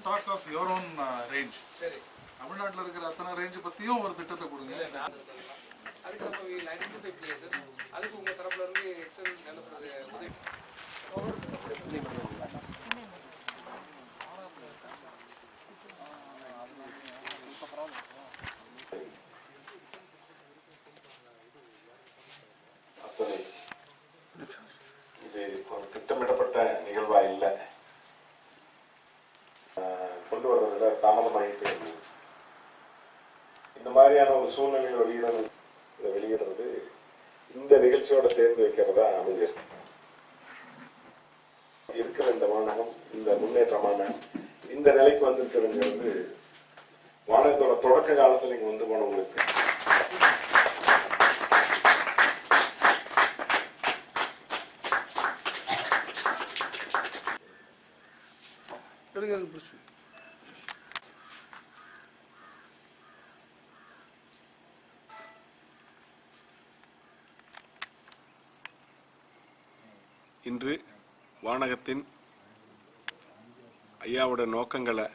talk of your own range. தமிழ்நாட்டில் இருக்கிற அத்தனை ரேஞ்ச் பற்றியும் ஒரு திட்டத்தை கொடுங்க. அதுக்கு நம்ம வில் ஐடென்டிஃபை பிளேசஸ். அதுக்கு உங்கள் தரப்புல இருந்து எக்ஸல் என்ன சொல்றது உதவி. இது ஒரு திட்டமிடப்பட்ட நிகழ்வா இல்லை, கொண்டு வர்றதுல தாமதமாகிட்டே இருக்கு. இந்த மாதிரியான ஒரு சூழ்நிலையில் வெளியிடுறது இந்த நிகழ்ச்சியோட சேர்ந்து வைக்கிறதா அமைஞ்சிருக்கு. இருக்கிற இந்த வானகம், இந்த முன்னேற்றமான இந்த நிலைக்கு வந்திருக்கிறதுங்கிறது வானகத்தோட தொடக்க காலத்தில் இங்க வந்து போனவங்களுக்கு இன்று வானகத்தின் ஐயாவோட நோக்கங்களை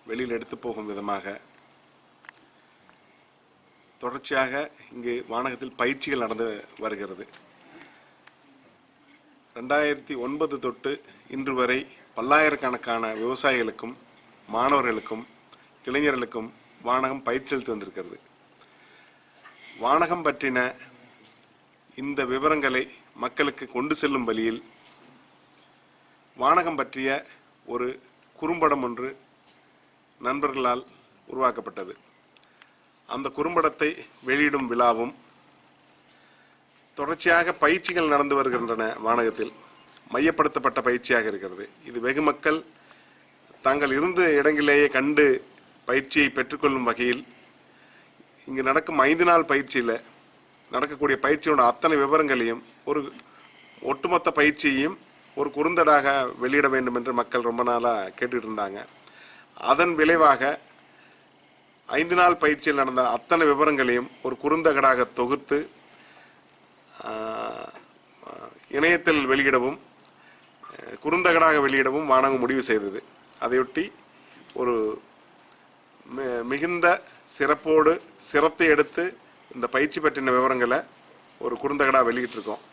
வெளியில் எடுத்து போகும் விதமாக தொடர்ச்சியாக இங்கு வானகத்தில் பயிற்சிகள் நடந்து வருகிறது. 2009 தொட்டு இன்று வரை பல்லாயிரக்கணக்கான விவசாயிகளுக்கும் மாணவர்களுக்கும் இளைஞர்களுக்கும் வானகம் பயிற்சி அளித்து வந்திருக்கிறது. வானகம் பற்றின இந்த விவரங்களை மக்களுக்கு கொண்டு செல்லும் வழியில் வானகம் பற்றிய ஒரு குறும்படம் ஒன்று நண்பர்களால் உருவாக்கப்பட்டது. அந்த குறும்படத்தை வெளியிடும் விழாவும் தொடர்ச்சியாக பயிற்சிகள் நடந்து வருகின்றன. வானகத்தில் மையப்படுத்தப்பட்ட பயிற்சியாக இருக்கிறது. இது வெகு மக்கள் தாங்கள் இருந்த இடங்களிலேயே கண்டு பயிற்சியை பெற்றுக்கொள்ளும் வகையில் இங்கு நடக்கும் 5 நாள் பயிற்சியில் நடக்கக்கூடிய பயிற்சியோட அத்தனை விவரங்களையும் ஒரு ஒட்டுமொத்த பயிற்சியையும் ஒரு குறுந்தடாக வெளியிட வேண்டும் என்று மக்கள் ரொம்ப நாளாக கேட்டுட்டு இருந்தாங்க. அதன் விளைவாக 5 நாள் பயிற்சியில் நடந்த அத்தனை விவரங்களையும் ஒரு குறுந்தகடாக தொகுத்து இணையத்தில் வெளியிடவும் குறுந்தகடாக வெளியிடவும் வானகம் முடிவு செய்தது. அதையொட்டி ஒரு மிகுந்த சிறப்போடு சிரத்தை எடுத்து இந்த பயிற்சி பற்றின விவரங்களை ஒரு குறுந்தகடாக வெளியிட்டிருக்கோம்.